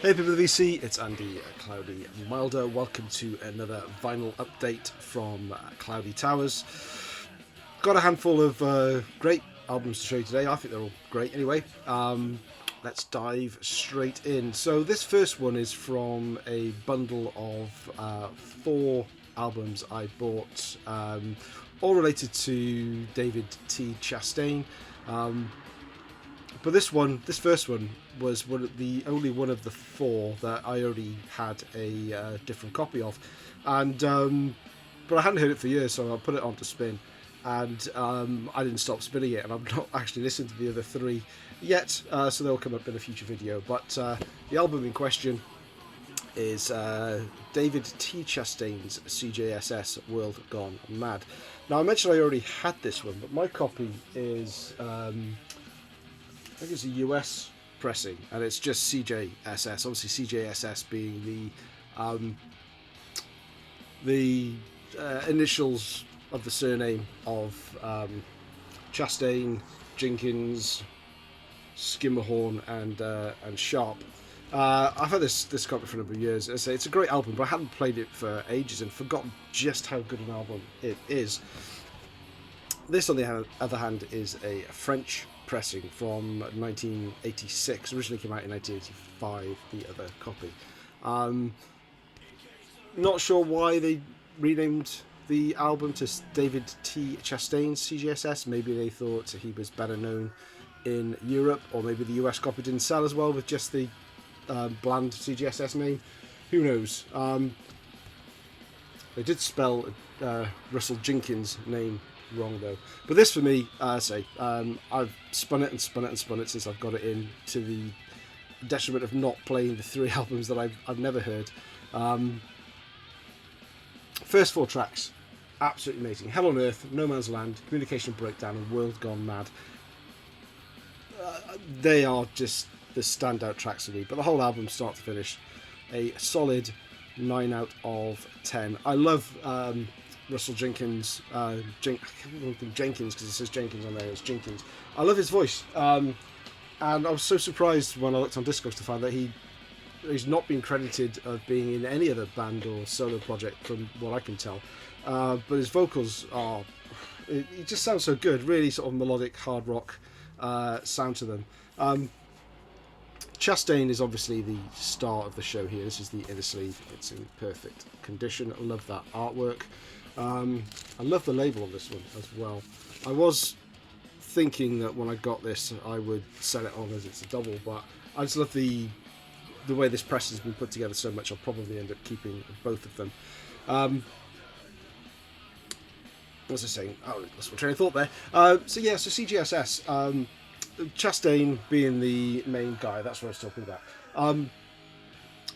Hey people of the VC, it's Andy Cloudy Milder. Welcome to another vinyl update from Cloudy Towers. Got a handful of great albums to show you today. I think they're all great anyway. Let's dive straight in. So this first one is from a bundle of 4 albums I bought, all related to David T. Chastain. But this first one, was only one of the 4 that I already had a different copy of, and but I hadn't heard it for years, so I put it on to spin, and I didn't stop spinning it, and I've not actually listened to the other 3 yet, so they'll come up in a future video. But the album in question is David T. Chastain's CJSS World Gone Mad. Now I mentioned I already had this one, but my copy is I think it's a US pressing, and it's just CJSS. Obviously, CJSS being the initials of the surname of Chastain, Jenkins, Skimmerhorn, and Sharp. I've had this copy for a number of years. As I say, it's a great album, but I hadn't played it for ages and forgotten just how good an album it is. This, on the other hand, is a French pressing from 1986. Originally came out in 1985, the other copy. Not sure why they renamed the album to David T. Chastain's CJSS. Maybe they thought he was better known in Europe, or maybe the US copy didn't sell as well with just the bland CJSS name. Who knows? They did spell Russell Jenkins' name wrong though. But this, for me, I've spun it and spun it and spun it since I've got it in, to the detriment of not playing the 3 albums that I've never heard. First 4 tracks, absolutely amazing. Hell on Earth, No Man's Land, Communication Breakdown, and World Gone Mad. They are just the standout tracks for me, but the whole album, start to finish, a solid 9 out of 10. I love Russell Jenkins, I can't remember Jenkins because it says Jenkins on there, it's Jenkins. I love his voice, and I was so surprised when I looked on Discogs to find that he's not been credited of being in any other band or solo project from what I can tell, but his vocals are, it just sounds so good, really sort of melodic hard rock sound to them. Chastain is obviously the star of the show here. This is the inner sleeve, it's in perfect condition. I love that artwork. I love the label on this one as well. I was thinking that when I got this I would sell it on as it's a double, but I just love the way this press has been put together so much. I'll probably end up keeping both of them. What was I saying? Oh, lost my train of thought there. So CJSS, Chastain being the main guy, that's what I was talking about.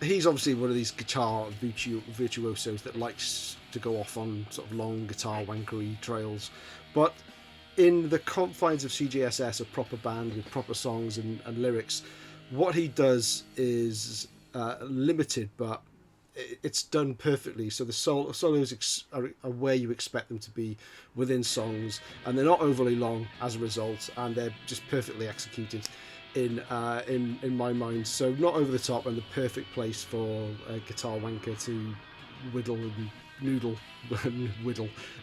He's obviously one of these guitar virtuosos that likes to go off on sort of long guitar wankery trails, but in the confines of CJSS, a proper band with proper songs and lyrics, what he does is limited, but it's done perfectly. So the solos are where you expect them to be within songs, and they're not overly long as a result, and they're just perfectly executed in my mind. So not over the top, and the perfect place for a guitar wanker to whittle and noodle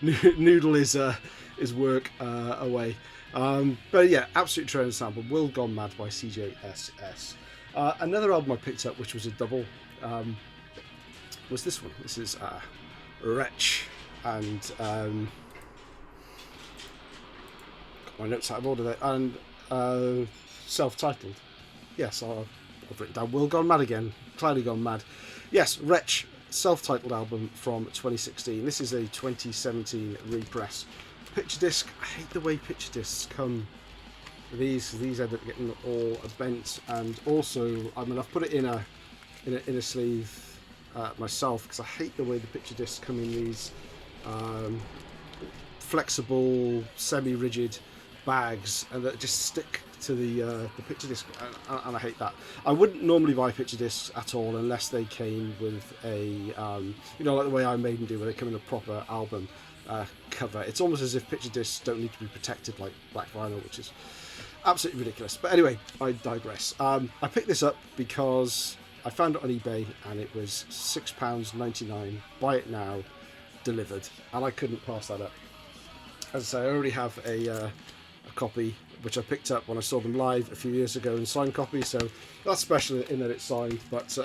noodle his work away. But yeah, absolute tremendous sample. World Gone Mad by CJSS. Another album I picked up, which was a double, was this one. This is Wretch, and got my notes out of order there, and self-titled. Yes, I've written down World Gone Mad again, Cloudy Gone Mad. Yes, Wretch, self-titled album from 2016. This is a 2017 repress. Picture disc. I hate the way picture discs come. These end up getting all bent, and also, I mean, I've put it in a sleeve myself because I hate the way the picture discs come in these flexible, semi-rigid bags, and that just stick to the picture disc, and I hate that. I wouldn't normally buy picture discs at all unless they came with a like the way Iron Maiden do, where they come in a proper album cover. It's almost as if picture discs don't need to be protected like black vinyl, which is absolutely ridiculous. But anyway, I digress. I picked this up because I found it on eBay and it was £6.99. Buy it now, delivered, and I couldn't pass that up. As I say, I already have a copy which I picked up when I saw them live a few years ago in signed copy, so that's special in that it's signed. But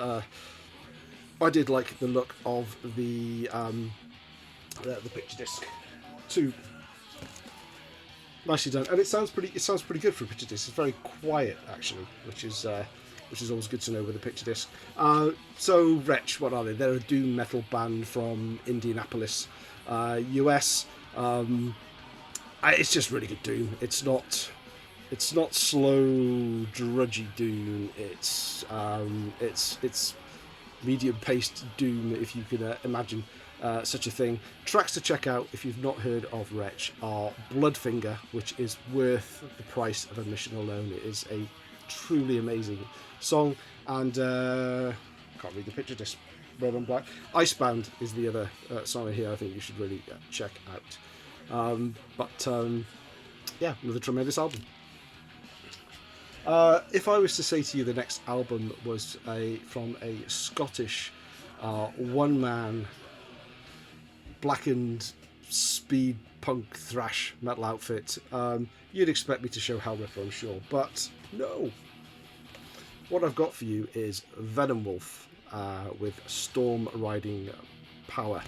I did like the look of the picture disc too. Nicely done, and it sounds pretty good for a picture disc. It's very quiet actually, which is always good to know with a picture disc. So Wretch, what are they? They're a doom metal band from Indianapolis, US. It's just really good doom. It's not slow, drudgy doom. It's medium-paced doom, if you can imagine such a thing. Tracks to check out if you've not heard of Wretch are Bloodfinger, which is worth the price of admission alone. It is a truly amazing song, and can't read the picture, just red on black. Icebound is the other song here I think you should really check out. Yeah, another tremendous album. If I was to say to you the next album was from a Scottish one-man blackened speed punk thrash metal outfit, you'd expect me to show Hellripper, I'm sure, but no. What I've got for you is Venom Wolf with Storm Riding Power.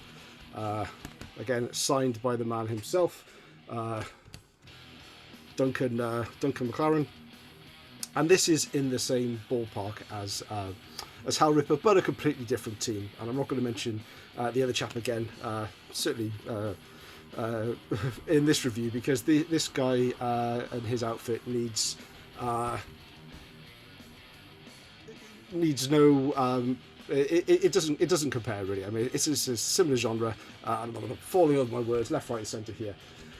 Again, signed by the man himself, Duncan McLaren, and this is in the same ballpark as Hellripper, but a completely different team. And I'm not going to mention the other chap again, certainly in this review, because this guy and his outfit needs no. It doesn't compare really. I mean, it's a similar genre. I'm falling over my words left, right, and centre here.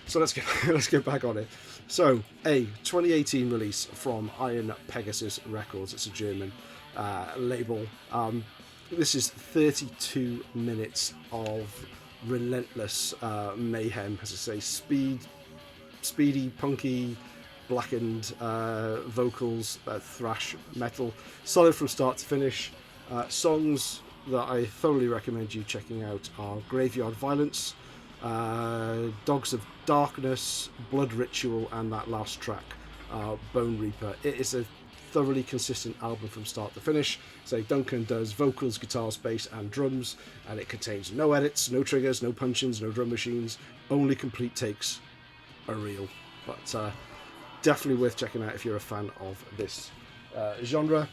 So let's get back on it. So a 2018 release from Iron Pegasus Records. It's a German label. This is 32 minutes of relentless mayhem, as I say, speedy, punky, blackened vocals, thrash metal, solid from start to finish. Songs that I thoroughly recommend you checking out are Graveyard Violence, Dogs of Darkness, Blood Ritual, and that last track, Bone Reaper. It is a thoroughly consistent album from start to finish. So Duncan does vocals, guitars, bass, and drums, and it contains no edits, no triggers, no punch-ins, no drum machines, only complete takes are real. But definitely worth checking out if you're a fan of this genre.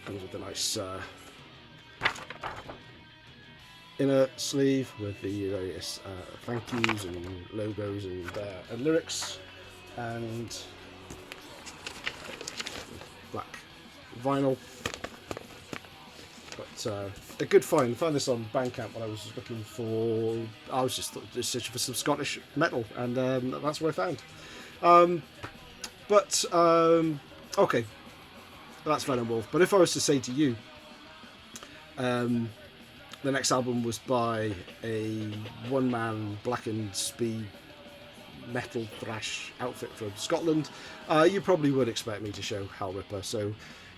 Comes with a nice inner sleeve with the various thank yous and logos and lyrics, and black vinyl. But a good find. I found this on Bandcamp when I was looking for. I was just searching for some Scottish metal, and that's what I found. Okay. That's Venom Wolf. But if I was to say to you, the next album was by a one-man blackened speed metal thrash outfit from Scotland, you probably would expect me to show Hellripper. So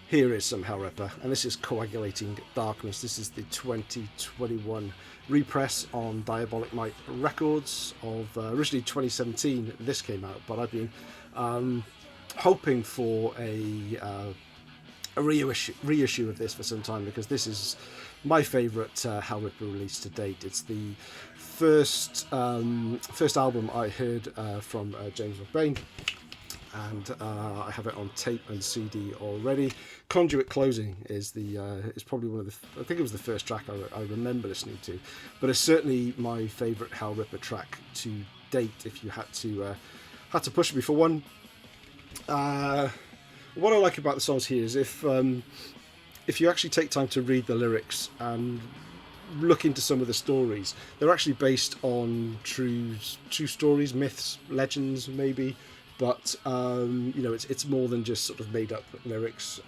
here is some Hellripper, and this is Coagulating Darkness. This is the 2021 repress on Diabolic Might Records of originally 2017. This came out, but I've been hoping for a reissue of this for some time, because this is my favourite Hellripper release to date. It's the first album I heard from James McBain, and I have it on tape and CD already. Conduit Closing is probably one of the, I think it was the first track I remember listening to, but it's certainly my favourite Hellripper track to date. If you had to push me for one. What I like about the songs here is if you actually take time to read the lyrics and look into some of the stories, they're actually based on true stories, myths, legends maybe, but it's more than just sort of made up lyrics.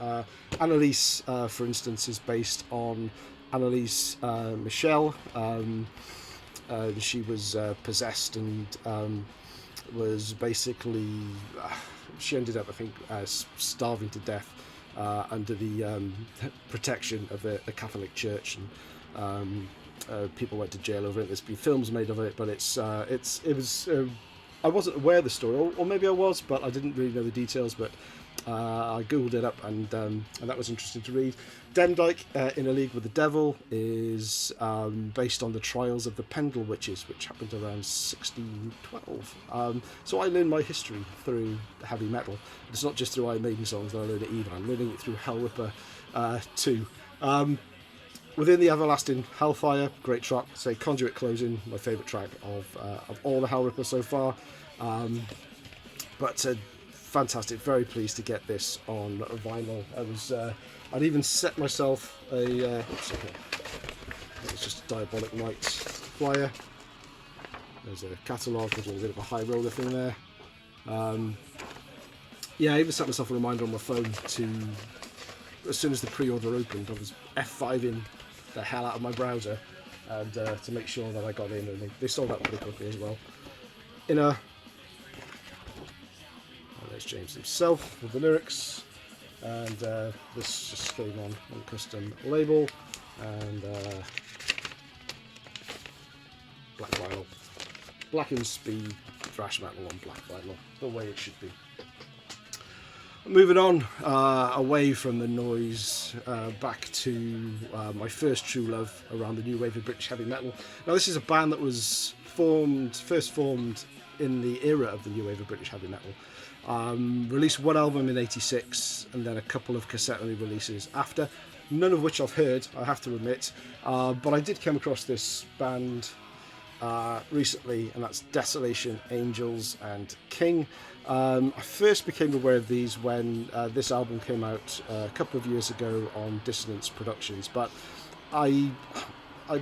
Annalise, for instance, is based on Annalise Michel. She was possessed and was basically she ended up, I think, starving to death under the protection of the Catholic Church, and people went to jail over it. There's been films made of it, but it was. I wasn't aware of the story, or maybe I was, but I didn't really know the details. But I googled it up, and that was interesting to read. Demdike, in a League with the Devil, is based on the trials of the Pendle Witches, which happened around 1612. So I learned my history through heavy metal. It's not just through Iron Maiden songs that I learned it either. I'm learning it through Hellripper too. Within the Everlasting Hellfire, great track. Say Conduit Closing, my favourite track of all the Hellripper so far. But fantastic, very pleased to get this on vinyl. I'd even set myself a it's just a Diabolic Night flyer. There's a catalogue with a bit of a high roller thing there. I even set myself a reminder on my phone to, as soon as the pre-order opened, I was F5ing the hell out of my browser and to make sure that I got in, and they sold out pretty quickly as well. There's James himself with the lyrics, and this just came on custom label, and black vinyl, black and speed thrash metal on black vinyl, the way it should be. Moving on, away from the noise, back to my first true love around the new wave of British heavy metal. Now, this is a band that was first formed in the era of the new wave of British heavy metal. Released one album in '86 and then a couple of cassette-only releases after, none of which I've heard, I have to admit. But I did come across this band recently, and that's Desolation, Angels and King. I first became aware of these when this album came out a couple of years ago on Dissonance Productions, but I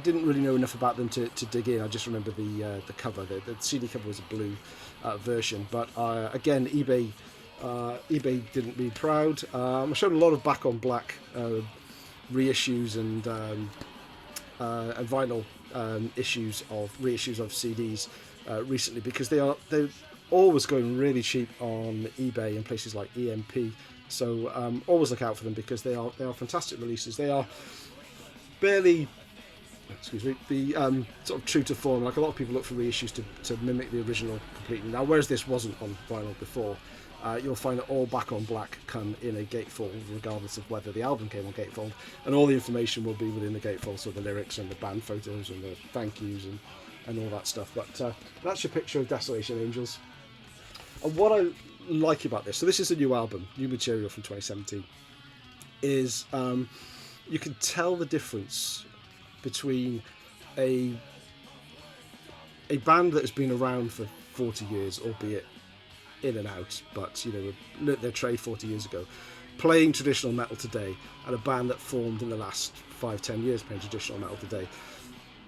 didn't really know enough about them to dig in. I just remember the cover. The CD cover was a blue version, but again, eBay didn't read proud. I showed a lot of Back on Black reissues and vinyl reissues of CDs recently, because they're always going really cheap on eBay and places like EMP. So always look out for them, because they are fantastic releases. They are barely, sort of true to form. Like, a lot of people look for reissues to mimic the original completely. Now, whereas this wasn't on vinyl before, you'll find that all Back on Black come in a gatefold, regardless of whether the album came on gatefold, and all the information will be within the gatefold, so the lyrics and the band photos and the thank yous and all that stuff. But that's your picture of Desolation Angels. And what I like about this, so this is a new album, new material from 2017, is you can tell the difference between a band that has been around for 40 years, albeit in and out, but learnt their trade 40 years ago, playing traditional metal today, and a band that formed in the last 5-10 years playing traditional metal today.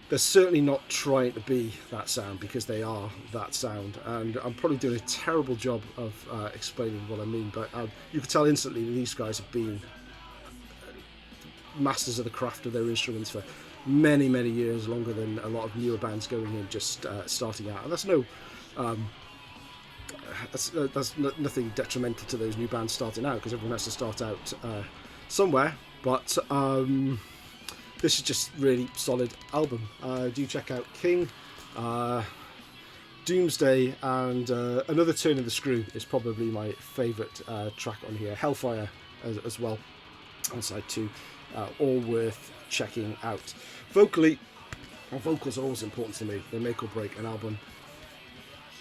They're certainly not trying to be that sound, because they are that sound, and I'm probably doing a terrible job of explaining what I mean, but you can tell instantly that these guys have been masters of the craft of their instruments for many, many years, longer than a lot of newer bands going in just starting out. And that's nothing detrimental to those new bands starting out, because everyone has to start out somewhere, but this is just really solid album. Do check out King, Doomsday, and Another Turn of the Screw is probably my favourite track on here. Hellfire as well on side 2, all worth checking out. Vocally, vocals are always important to me. They make or break an album.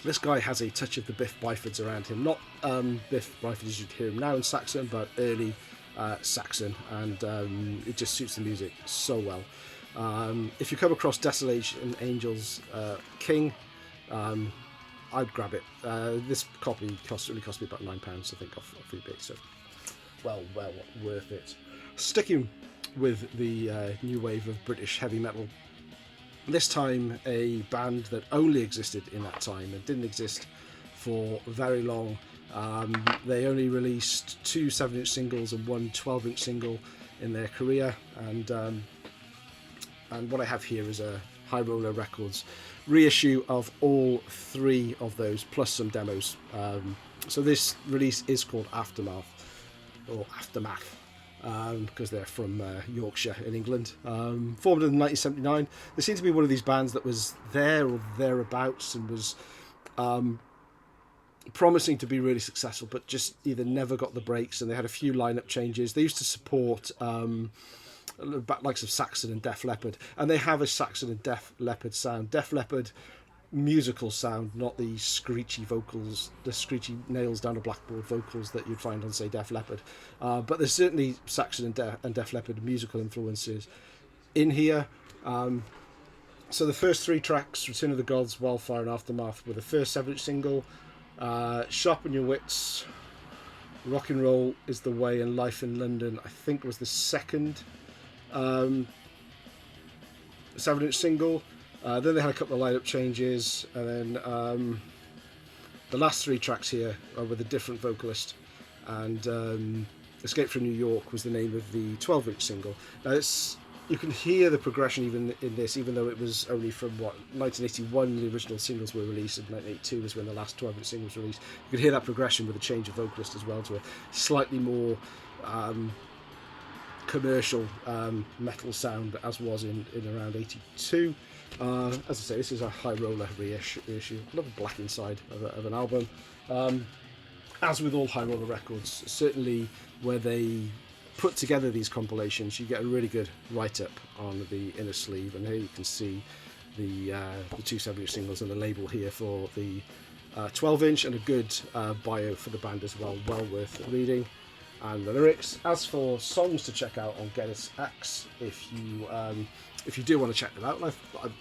This guy has a touch of the Biff Byfords around him. Not Biff Byford as you'd hear him now in Saxon, but early Saxon, and it just suits the music so well. If you come across Desolation Angels King, I'd grab it. This copy only cost me about £9, I think, off eBay, so well worth it. Sticking with the new wave of British heavy metal, this time a band that only existed in that time and didn't exist for very long. They only released 2 7-inch singles and 1 12-inch single in their career, and what I have here is a High Roller Records reissue of all 3 of those, plus some demos. So this release is called Aftermath. or Aftermath, because they're from Yorkshire in England. Formed in 1979. They seem to be one of these bands that was there or thereabouts and was promising to be really successful, but just either never got the breaks, and they had a few lineup changes. They used to support likes of Saxon and Def Leppard, and they have a Saxon and Def Leppard sound. Def Leppard musical sound, not the screechy vocals, the screechy nails down a blackboard vocals that you'd find on, say, Def Leppard. But there's certainly Saxon and Def Leppard musical influences in here. So the first 3 tracks, Return of the Gods, Wildfire and Aftermath, were the first 7-inch single. Sharpen Your Wits, Rock and Roll is the Way, and Life in London, I think, was the second 7-inch single. Then they had a couple of lineup changes, and then the last 3 tracks here are with a different vocalist, and Escape from New York was the name of the 12-inch single. Now you can hear the progression even in this, even though it was only from 1981 the original singles were released, and 1982 was when the last 12-inch single was released. You could hear that progression with a change of vocalist as well, to a slightly more commercial metal sound, as was in around 82. As I say, this is a High Roller reissue. Love the black inside of an album. As with all High Roller records, certainly where they put together these compilations, you get a really good write-up on the inner sleeve, and here you can see the 2 7-inch singles and the label here for the 12-inch, and a good bio for the band as well, well worth reading, and the lyrics. As for songs to check out on Get Us X, if you do want to check them out, and I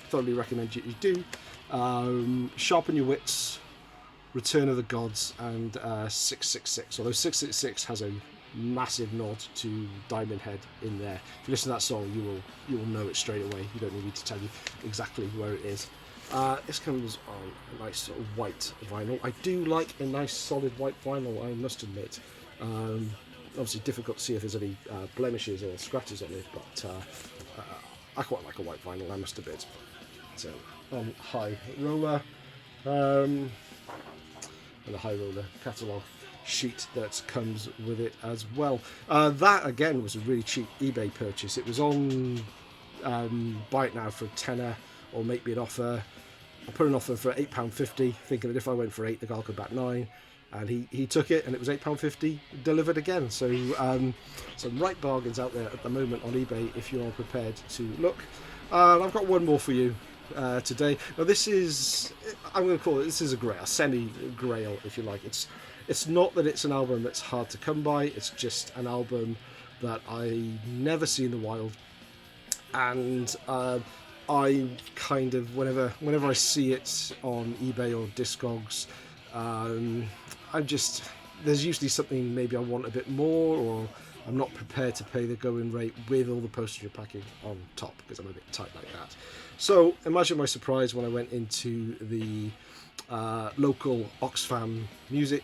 thoroughly recommend you do, Sharpen Your Wits, Return of the Gods, and 666, although 666 has a massive nod to Diamond Head in there. If you listen to that song, you will know it straight away. You don't need me to tell you exactly where it is. This comes on a nice sort of white vinyl. I do like a nice solid white vinyl, I must admit. Obviously difficult to see if there's any blemishes or scratches on it, but I quite like a white vinyl, I must admit. So on High Roller, and the High Roller catalogue sheet that comes with it as well. That again was a really cheap eBay purchase. It was on buy it now for a tenner or make me an offer. I put an offer for £8.50, thinking that if I went for 8 the guy could back 9, and he took it, and it was £8.50 delivered again. So some right bargains out there at the moment on eBay if you're prepared to look. I've got one more for you today. Now this is, I'm going to call it, this is a grail, a semi-grail if you like. It's not that it's an album that's hard to come by, it's just an album that I never see in the wild, and I kind of, whenever I see it on eBay or Discogs, there's usually something maybe I want a bit more, or I'm not prepared to pay the going rate with all the postage and packing on top, because I'm a bit tight like that. So imagine my surprise when I went into the local Oxfam music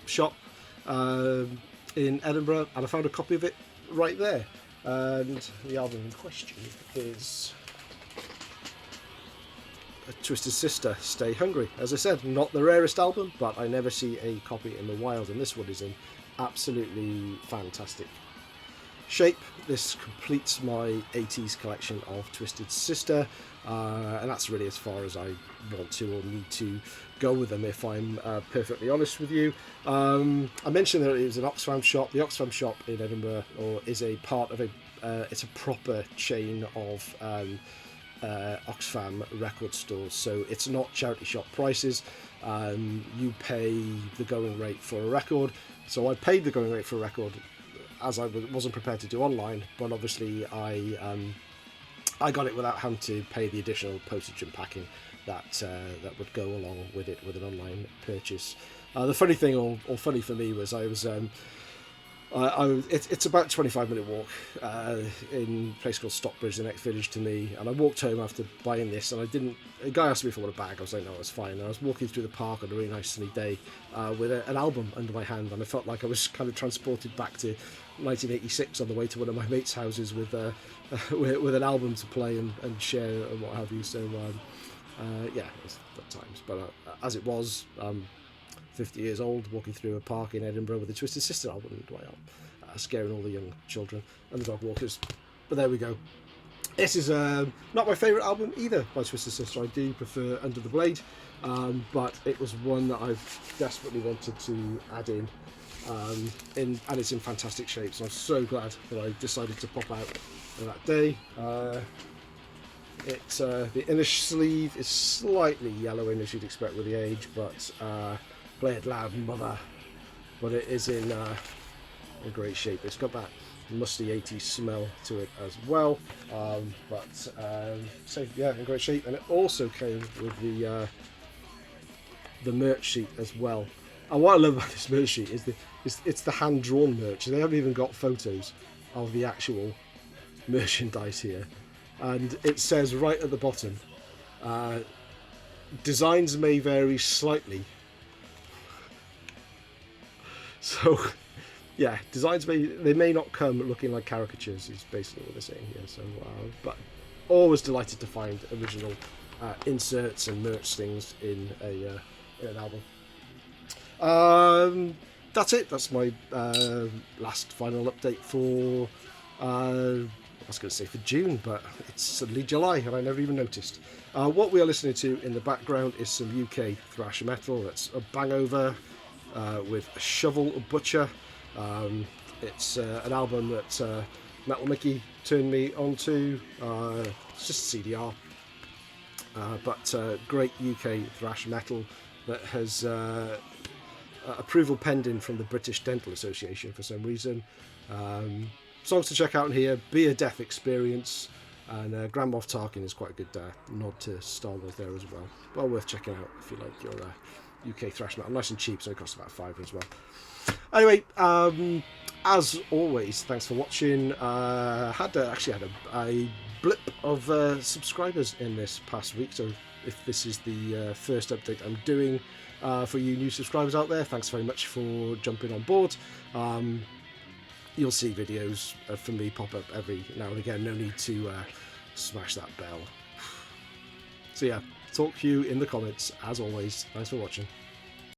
shop in Edinburgh, and I found a copy of it right there, and the album in question is Twisted Sister, Stay Hungry. As I said, not the rarest album, but I never see a copy in the wild, and this one is in absolutely fantastic shape. This completes my 80s collection of Twisted Sister, and that's really as far as I want to or need to go with them, if I'm perfectly honest with you. I mentioned that it was an Oxfam shop. The Oxfam shop in Edinburgh is a part of it's a proper chain of Oxfam record stores, so it's not charity shop prices. You pay the going rate for a record, so I paid the going rate for a record, as I wasn't prepared to do online, but obviously I got it without having to pay the additional postage and packing that would go along with it with an online purchase. The funny thing, or funny for me, was it's about a 25-minute walk in a place called Stockbridge, the next village to me, and I walked home after buying this, and a guy asked me if I wanted a bag. I was like, no, it's fine. And I was walking through the park on a really nice sunny day with an album under my hand, and I felt like I was kind of transported back to 1986 on the way to one of my mates' houses with an album to play and share and what have you. So yeah, it's good times. But as it was, 50 years old, walking through a park in Edinburgh with the Twisted Sister album scaring all the young children and the dog walkers. But there we go. This is not my favourite album either by Twisted Sister. I do prefer Under the Blade, but it was one that I've desperately wanted to add in, and it's in fantastic shape. So I'm so glad that I decided to pop out on that day. The inner sleeve is slightly yellowing as you'd expect with the age, but play it loud, mother. But it is in great shape. It's got that musty 80s smell to it as well, so yeah, in great shape. And it also came with the merch sheet as well. And what I love about this merch sheet is it's the hand-drawn merch. They haven't even got photos of the actual merchandise here, and it says right at the bottom, designs may vary slightly. So yeah, designs may not come looking like caricatures, is basically what they're saying here. So, but always delighted to find original inserts and merch things in an album. That's it. That's my last final update for. I was going to say for June, but it's suddenly July, and I never even noticed. What we are listening to in the background is some UK thrash metal. That's a Bangover with a Shovel Butcher. It's an album that Metal Mickey turned me onto. It's just a CDR, but great UK thrash metal that has approval pending from the British Dental Association for some reason. Songs to check out in here: Be a Death Experience, and Grand Moff Tarkin is quite a good nod to Star Wars there as well. Well worth checking out if you like your UK thrash metal. Nice and cheap, so it costs about £5 as well. Anyway, as always, thanks for watching. Actually had a blip of subscribers in this past week, so if this is the first update I'm doing for you new subscribers out there, thanks very much for jumping on board. You'll see videos from me pop up every now and again. No need to smash that bell. So yeah, talk to you in the comments. As always, thanks for watching.